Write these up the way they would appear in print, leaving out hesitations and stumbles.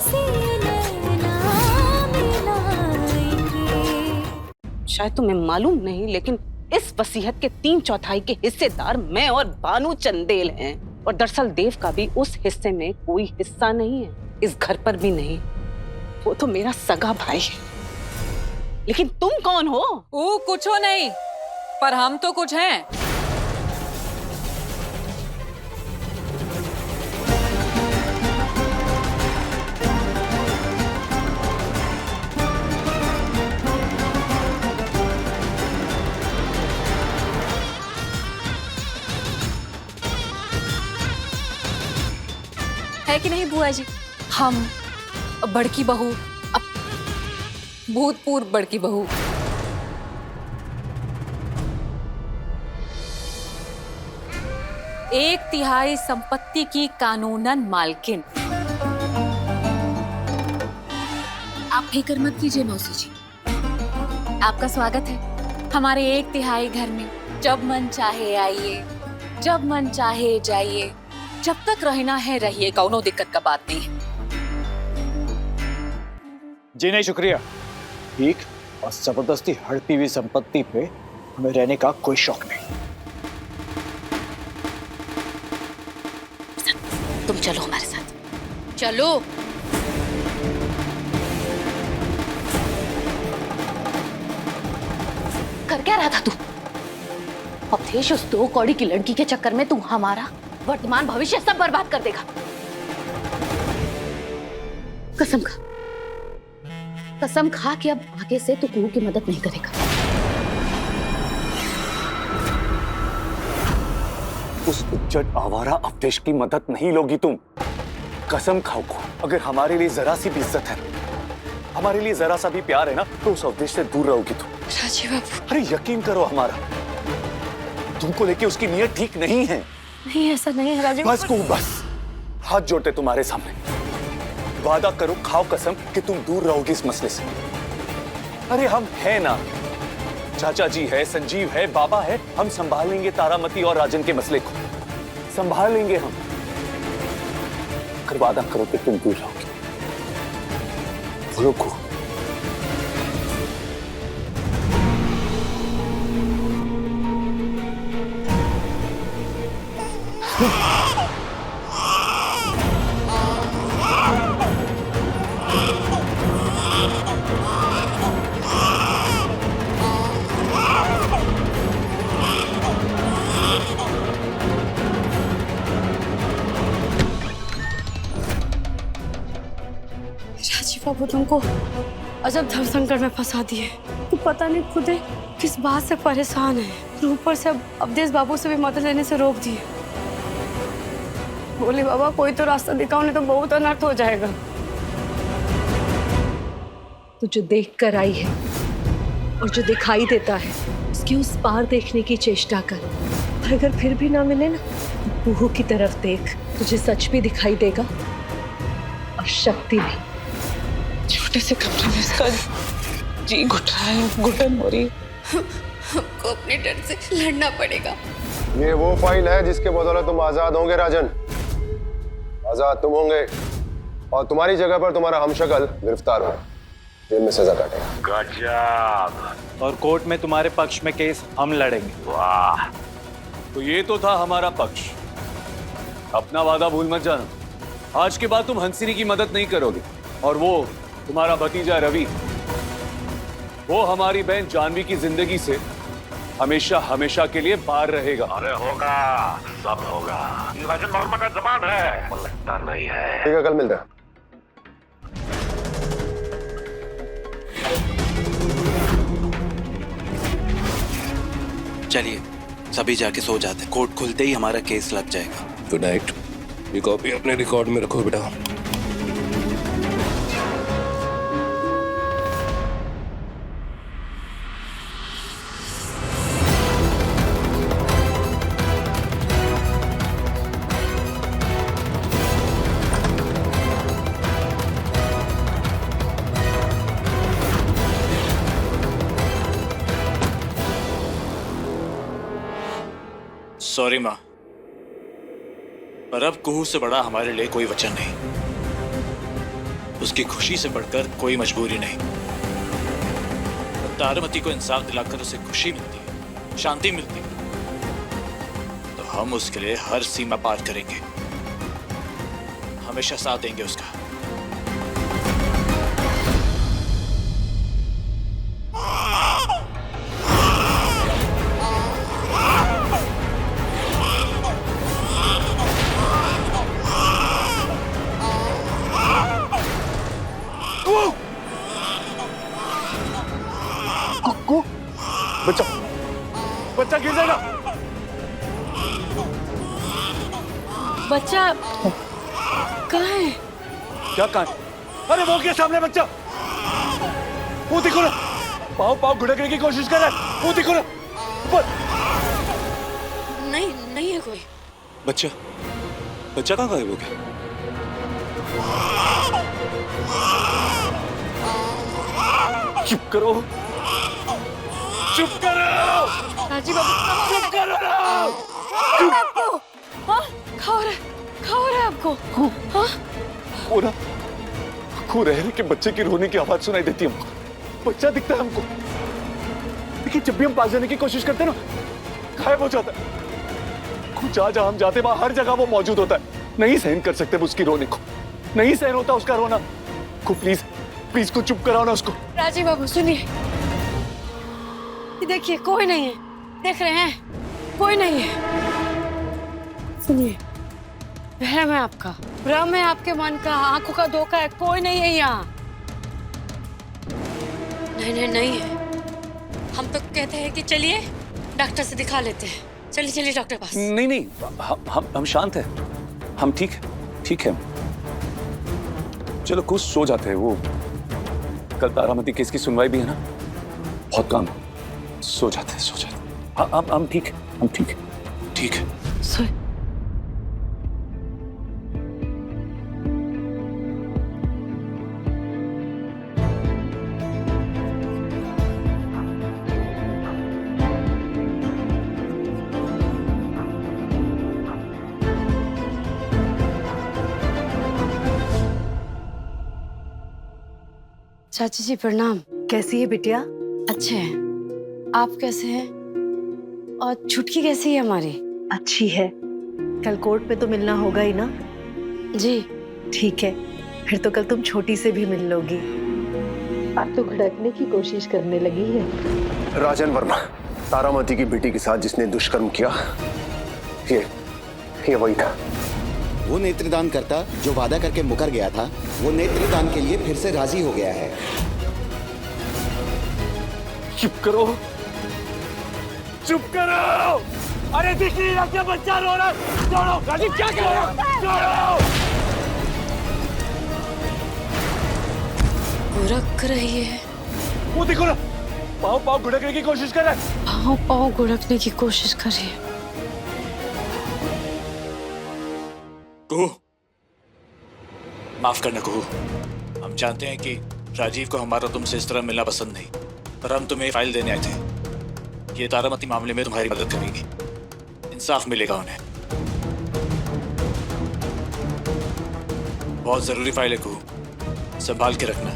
से नैना मिलाएंगे। शायद तुम्हें मालूम नहीं, लेकिन इस वसीयत के 3/4 के हिस्सेदार मैं और बानू चंदेल हैं। और दरअसल देव का भी उस हिस्से में कोई हिस्सा नहीं है, इस घर पर भी नहीं। वो तो मेरा सगा भाई है। लेकिन तुम कौन हो? वो कुछ हो नहीं, पर हम तो कुछ हैं। है कि नहीं बुआ जी? हम बड़की बहू, भूतपूर्व बड़की बहू। एक तिहाई संपत्ति की कानूनन मालकिन। आप फिक्र मत कीजिए मौसी जी, आपका स्वागत है हमारे 1/3 घर में। जब मन चाहे आइए, जब मन चाहे जाइए, जब तक रहना है रहिए, कौनो दिक्कत का बात नहीं है। जी नहीं, शुक्रिया। ठीक और जबरदस्ती हड़पी हुई संपत्ति पे हमें रहने का कोई शौक नहीं। तुम चलो हमारे साथ। चलो। कर क्या रहा था तू? अवधेश, उस 2 कौड़ी की लड़की के चक्कर में तू हमारा वर्तमान भविष्य सब बर्बाद कर देगा। कसम खा, कसम खा कि अब आगे से तू कुहू की मदद नहीं करेगा। उस उज्जट आवारा अवधेश की मदद नहीं लोगी तुम। कसम खाओ को, अगर हमारे लिए जरा सी भी इज्जत है, हमारे लिए जरा सा भी प्यार है ना, तो उस अवधेश से दूर रहोगी तुम। राजीव बाबू, अरे यकीन करो, हमारा तुमको लेके उसकी नीयत ठीक नहीं है। नहीं, ऐसा नहीं है राजीव। बस को बस, हाथ जोड़ते तुम्हारे सामने, वादा करो, खाओ कसम कि तुम दूर रहोगी इस मसले से। अरे हम हैं ना, चाचा जी है, संजीव है, बाबा है, हम संभाल लेंगे तारामती और राजन के मसले को, संभाल लेंगे हम। अगर वादा करो कि तुम दूर रहोगे। बोलो को। राजीव बाबू, तुमको अजब धर्म संकट में फंसा दिए। तू पता नहीं खुद किस बात से परेशान है। ऊपर से अब अवधेश बाबू से भी मदद लेने से रोक दिए। बोले बाबा कोई तो रास्ता दिखाओ, नहीं तो बहुत अनर्थ हो जाएगा। तू जो देख कर आई है और जो दिखाई देता है, उसके उस पार देखने की चेष्टा कर। और अगर फिर भी ना मिले ना, तो बूहू की तरफ देख, तुझे सच भी दिखाई देगा और शक्ति भी। छोटे से कमरे में इसका जी घुट रहा है, घुटन हो रही है। हमको अपने डर से लड़ना पड़ेगा। ये वो फाइल है जिसके बदौलत तुम आजाद होंगे राजन। आजाद तुम होंगे और तुम्हारी जगह पर तुम्हारा हमशक्ल गिरफ्तार होगा, जेल में सजा काटेगा। गजब। और कोर्ट में तुम्हारे पक्ष में केस हम लड़ेंगे। वाह, तो ये तो था हमारा पक्ष। अपना वादा भूल मत जाना। आज के बाद तुम हंसिनी की मदद नहीं करोगे, और वो तुम्हारा भतीजा रवि, वो हमारी बहन जानवी की जिंदगी से हमेशा हमेशा के लिए बाहर रहेगा। अरे होगा, सब होगा। ये राजन वर्मा का जबान है, लगता नहीं है। ठीक है, कल मिलते हैं। चलिए सभी जाके सो जाते हैं, कोर्ट खुलते ही हमारा केस लग जाएगा। Good night. ये कॉपी अपने रिकॉर्ड में रखो बेटा। सॉरी माँ, पर अब कुहू से बड़ा हमारे लिए कोई वचन नहीं। उसकी खुशी से बढ़कर कोई मजबूरी नहीं। तारामती को इंसाफ दिलाकर उसे खुशी मिलती है, शांति मिलती है, तो हम उसके लिए हर सीमा पार करेंगे, हमेशा साथ देंगे उसका। बच्चा बच्चा गिर जाएगा। बच्चा कहाँ है? क्या कहा? अरे वो क्या सामने बच्चा, वो देखो ना, पाँव पाँव घुड़कने की कोशिश कर रहा है, वो देखो ना ऊपर। नहीं नहीं है कोई। बच्चा बच्चा कहाँ गायब हो गया? चुप करो, चुप करो राजीव बाबू, चुप करो। आपको हाँ खा हो रहा है आपको हाँ? वो ना खो रहे के बच्चे की रोने की आवाज सुनाई देती है हमको, बच्चा दिखता है हमको, लेकिन जब भी हम पास जाने की कोशिश करते हैं ना गायब हो जाता है। कुछ जहाँ हम जाते वहां हर जगह वो मौजूद होता है। नहीं सहन कर सकते उसकी रोने को, नहीं सहन होता उसका रोना को। प्लीज प्लीज कुछ चुप कराओ ना उसको। राजीव बाबू सुनिए, देखिए कोई नहीं है, देख रहे हैं कोई नहीं है। सुनिए, वहम है आपका, भ्रम है आपके मन का, आंखों का धोखा है, कोई नहीं है यहाँ। नहीं है, हम तो कहते हैं कि चलिए डॉक्टर से दिखा लेते हैं। चलिए डॉक्टर पास। नहीं हम शांत हैं, हम ठीक है। चलो कुछ सो जाते हैं, वो कल तारामती केस की सुनवाई भी है ना, बहुत काम, सो जाते हैं। हम ठीक है। सोए। चाची जी प्रणाम। कैसी है बिटिया? अच्छे हैं, आप कैसे हैं? और छुटकी कैसी है हमारी? अच्छी है। कल कोर्ट पे तो मिलना होगा ही ना? जी ठीक है, फिर तो कल तुम छोटी से भी मिल लोगी। अब तो घड़कने की कोशिश करने लगी है। राजन वर्मा, तारामती की बेटी के साथ जिसने दुष्कर्म किया, ये वही था। वो नेत्रदान करता जो वादा करके मुकर गया था, वो नेत्रदान के लिए फिर से राजी हो गया है। चुप करो। अरे दिख नहीं रहा क्या बच्चा रो रहा है? छोड़ो राजीव, क्या कर रहे हो? छोड़ो। गुड़क रही है, वो देखो ना, पाँव घुड़कने की कोशिश कर रहा है। पाँव गुड़कने की कोशिश कर रही है। कुहू, माफ करना कुहू, हम जानते हैं कि राजीव को हमारा तुमसे इस तरह मिलना पसंद नहीं, पर हम तुम्हें फाइल देने आए थे। ये तारामती मामले में तुम्हारी मदद करेगी, इंसाफ मिलेगा उन्हें। बहुत जरूरी फाइल है कुहू, संभाल के रखना।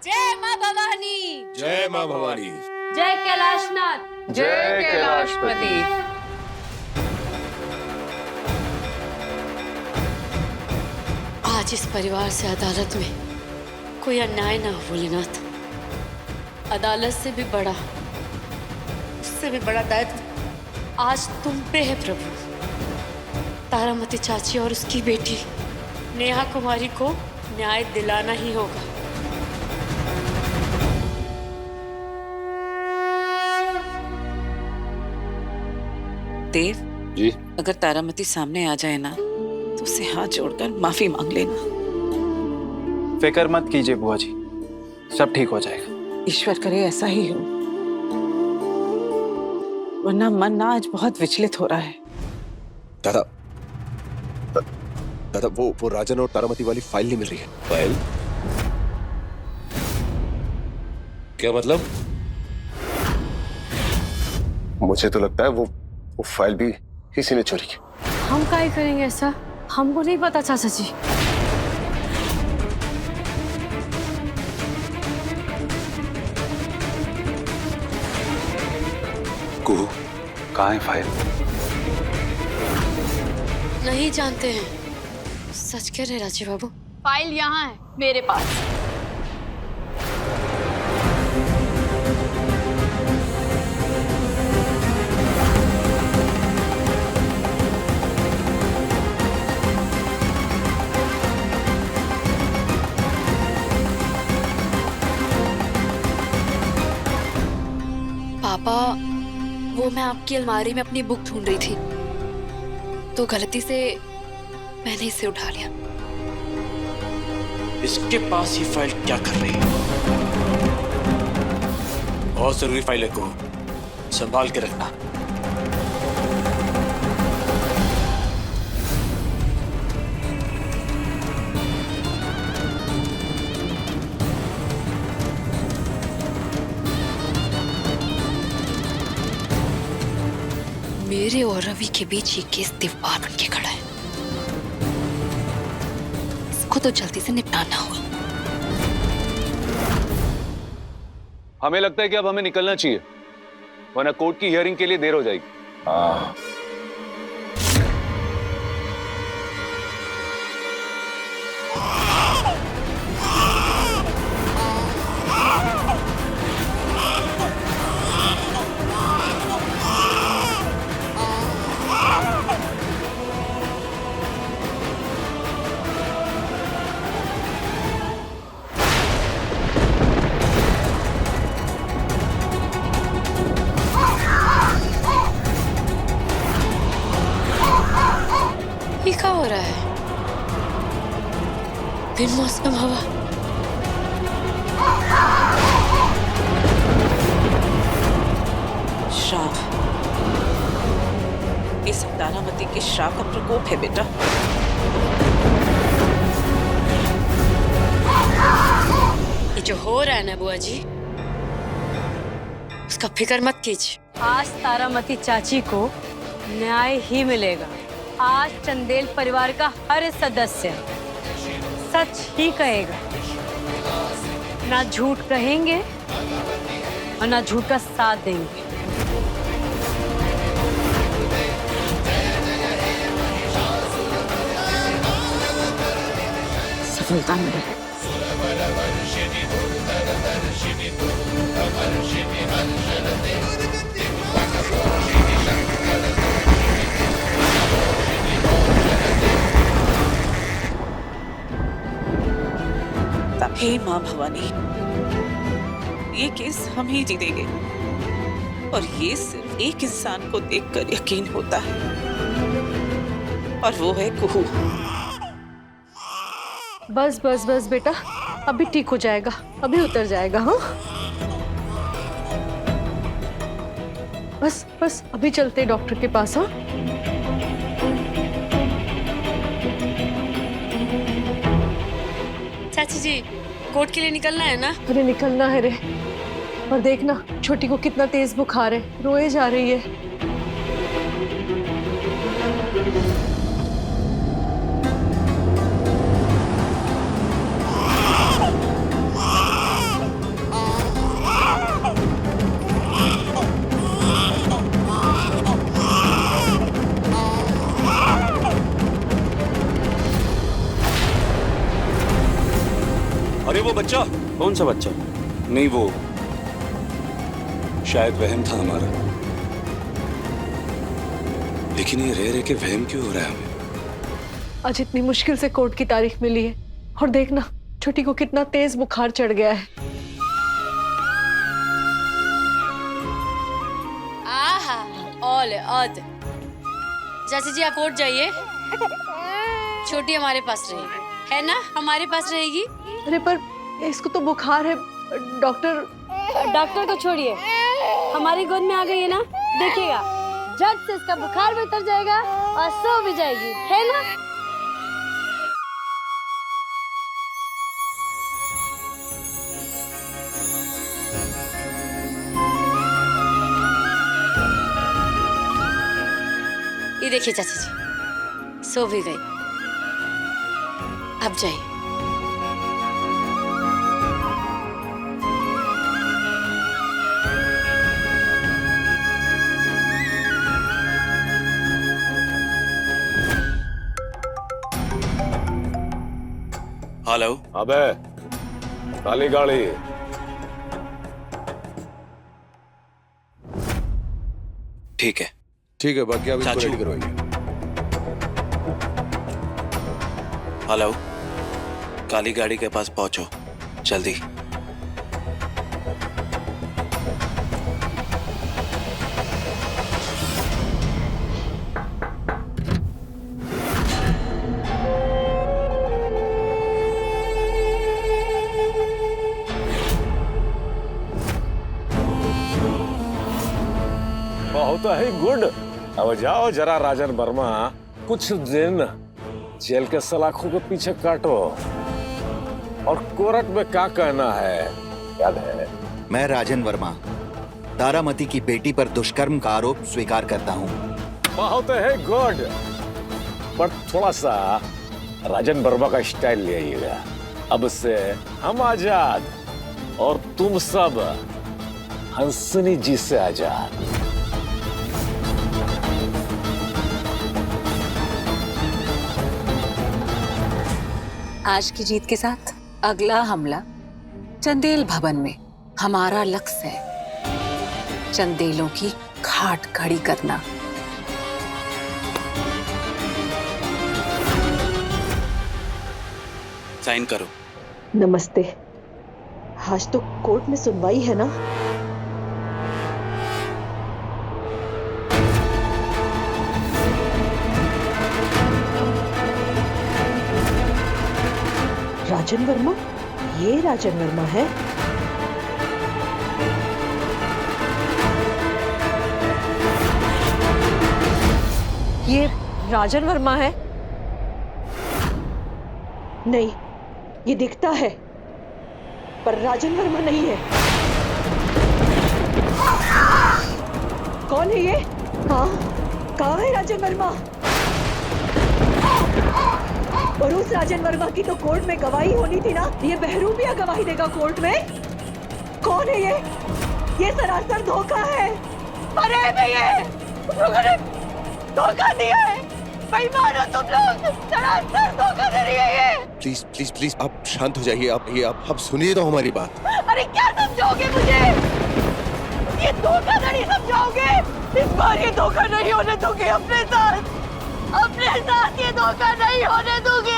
जय माँ भवानी, जय माँ भवानी, जय कैलाशनाथ, जय कैलाशपति। आज इस परिवार से अदालत में कोई अन्याय ना हो भोलेनाथ। अदालत से भी बड़ा, उससे भी बड़ा दायित्व आज तुम पे है प्रभु। तारामती चाची और उसकी बेटी नेहा कुमारी को न्याय दिलाना ही होगा। देव जी, अगर तारामती सामने आ जाए ना तो उसे हाथ जोड़कर माफी मांग लेना। फिक्र मत कीजिए बुआ जी, सब ठीक हो जाएगा। ईश्वर करे ऐसा ही हो, वरना मन ना आज बहुत विचलित हो रहा है। दादा वो राजन और तारामती वाली फाइल नहीं मिल रही है। फाइल? क्या मतलब? मुझे तो लगता है वो फाइल भी इसीलिए चोरी की। हम काहे करेंगे ऐसा? हमको नहीं पता चाचा जी। कुहू, कहाँ है फाइल? नहीं जानते हैं। सच कह रहे राजीव बाबू। फाइल यहाँ है मेरे पास। पापा, वो मैं आपकी अलमारी में अपनी बुक ढूंढ रही थी तो गलती से मैंने इसे उठा लिया। इसके पास ये फाइल क्या कर रही है? बहुत जरूरी फाइल है को, संभाल के रखना। मेरे और रवि के बीच ये केस दीवार बन के खड़ा है। इसको तो जल्दी से निपटाना होगा। हमें लगता है कि अब हमें निकलना चाहिए, वरना कोर्ट की हियरिंग के लिए देर हो जाएगी। हाँ, ये क्या हो रहा है? बिन मौसम हवा। श्राप, ये सब तारामती के श्राप का प्रकोप है बेटा। ये जो हो रहा है ना बुआ जी, उसका फिक्र मत कीजिए। आज तारामती चाची को न्याय ही मिलेगा। आज चंदेल परिवार का हर सदस्य सच ही कहेगा, ना झूठ कहेंगे और ना झूठ का साथ देंगे। सफलता मिलेगी। हे माँ भवानी, ये केस हम ही जीतेंगे और ये सिर्फ एक इंसान को देखकर यकीन होता है और वो है कुहू। बस बस बस बेटा, अभी ठीक हो जाएगा, अभी उतर जाएगा। हाँ बस बस, अभी चलते डॉक्टर के पास। हाँ चाची जी, कोर्ट के लिए निकलना है ना? अरे निकलना है रे, और देखना छोटी को कितना तेज बुखार है, रोए जा रही है। अरे वो बच्चा। कौन सा बच्चा? नहीं, वो शायद वहम था हमारा, लेकिन ये रह रहे के वहम क्यों हो रहा है हमें? आज इतनी मुश्किल से कोर्ट की तारीख मिली है और देखना छोटी को कितना तेज बुखार चढ़ गया है। आहा, ऑल ऑद। चाची जी, आप कोर्ट जाइए, छोटी हमारे पास रहेगी, है ना? हमारे पास रहेगी। अरे पर इसको तो बुखार है डॉक्टर। डॉक्टर को छोड़िए, हमारी गोद में आ गई है ना, देखिएगा झट से इसका बुखार भी उतर जाएगा और सो भी जाएगी, है ना? ये देखिए चाची जी, सो भी गई। अब जाइए। हेलो। अबे काली गाड़ी। ठीक है ठीक है, बाकी आप इसको चाचू। रेडी करवाइए। हेलो, काली गाड़ी के पास पहुंचो जल्दी। बहुत ही गुड। अब जाओ जरा राजन वर्मा, कुछ दिन जेल के सलाखों के पीछे काटो। और कोर्ट में क्या कहना है याद है? मैं राजन वर्मा तारामती की बेटी पर दुष्कर्म का आरोप स्वीकार करता हूँ। बहुत है गुड, पर थोड़ा सा राजन वर्मा का स्टाइल ले आइएगा। अब से हम आजाद और तुम सब हंसनी जी से आजाद। आज की जीत के साथ अगला हमला चंदेल भवन में। हमारा लक्ष्य है चंदेलों की घाट खड़ी करना। साइन करो। नमस्ते। आज तो कोर्ट में सुनवाई है ना? राजन वर्मा? ये राजन वर्मा है? ये राजन वर्मा है? नहीं, ये दिखता है पर राजन वर्मा नहीं है। कौन है ये? हाँ, कहाँ है राजन वर्मा? और उस राजन वर्मा की तो कोर्ट में गवाही होनी थी ना। ये बहरूपिया गवाही देगा कोर्ट में? कौन है ये? ये सरासर धोखा है। अरे भैया, तुम लोगों ने धोखा दिया है। भाई मानो तुम लोग, सरासर धोखा दे रही है ये। प्लीज प्लीज प्लीज आप शांत हो जाइए। आप सुनिए तो हमारी बात। अरे क्या समझाओगे मुझे? ये धोखाधड़ी समझाओगे? इस बार ये धोखा नहीं होने दोगे अपने साथ। अपने साथ ये धोखा नहीं होने दोगे।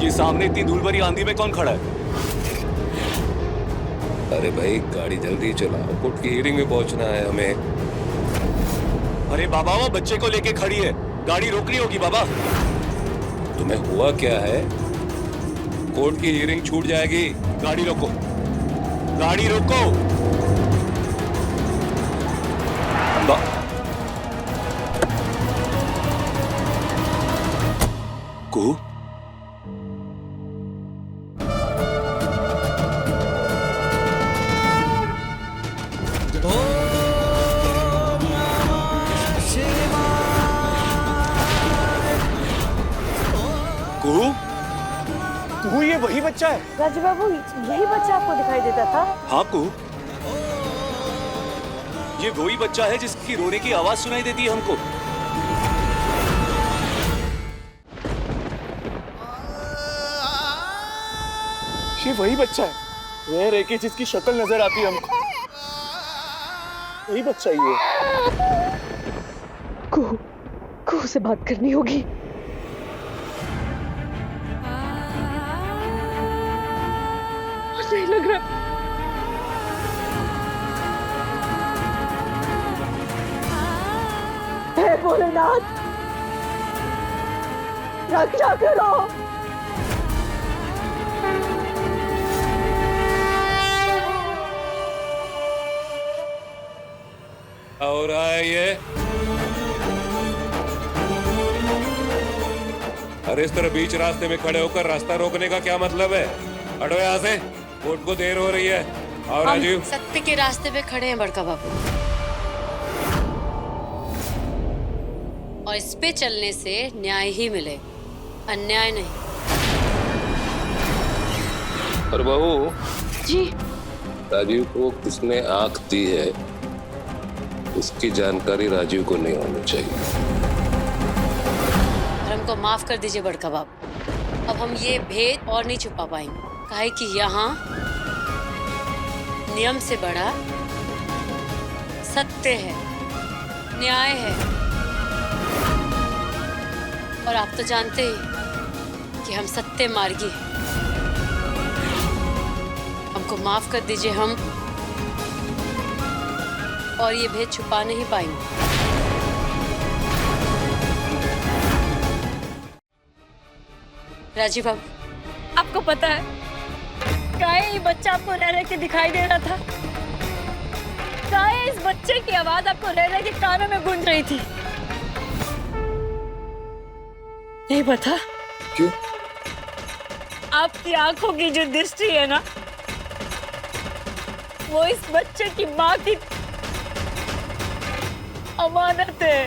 ये सामने इतनी धूल भरी आंधी में कौन खड़ा है? अरे भाई गाड़ी जल्दी चलाओ, कोर्ट की हियरिंग में पहुंचना है हमें। अरे बाबा, वो बच्चे को लेके खड़ी है, गाड़ी रोकनी होगी बाबा। तुम्हें हुआ क्या है? कोर्ट की हियरिंग छूट जाएगी। गाड़ी रोको, गाड़ी रोको। कुहू, कुहू, ये वही बच्चा है? राजू बाबू, यही बच्चा आपको दिखाई देता था? हाँ कुहू, ये वही बच्चा है जिसकी रोने की आवाज सुनाई देती है हमको। ये वही बच्चा है, वह रेके जिसकी शक्ल नजर आती है हमको। वही बच्चा ही है। कुहू से बात करनी होगी। नहीं लग रहा। हे भोलेनाथ, रक्षा करो। हो रहा है ये? अरे इस तरह बीच रास्ते में खड़े होकर रास्ता रोकने का क्या मतलब है? हटो यहाँ से, कोर्ट को देर हो रही है। और राजीव, सत्य के रास्ते पे खड़े हैं बड़का बाबू, और इस पे चलने से न्याय ही मिले, अन्याय नहीं। और बहू जी राजीव को किसने आंख दी है इसकी जानकारी राजीव को नहीं होनी चाहिए। हमको माफ कर दीजिए बड़का बाबू, अब हम ये भेद और नहीं छुपा पाएंगे, काहे कि यहाँ नियम से बड़ा सत्य है, न्याय है। और आप तो जानते हैं कि हम सत्य मार्गी हैं। हमको माफ कर दीजिए, हम और ये भेद छुपा नहीं पाएंगे। राजीव बाबू, आपको पता है काहे ये बच्चा आपको रह रह के दिखाई दे रहा था? काहे इस बच्चे की आवाज आपको रह रह के कानों में गूंज रही थी? नहीं पता? क्यों? आपकी आंखों की जो दृष्टि है ना, वो इस बच्चे की माँ की अमानत है।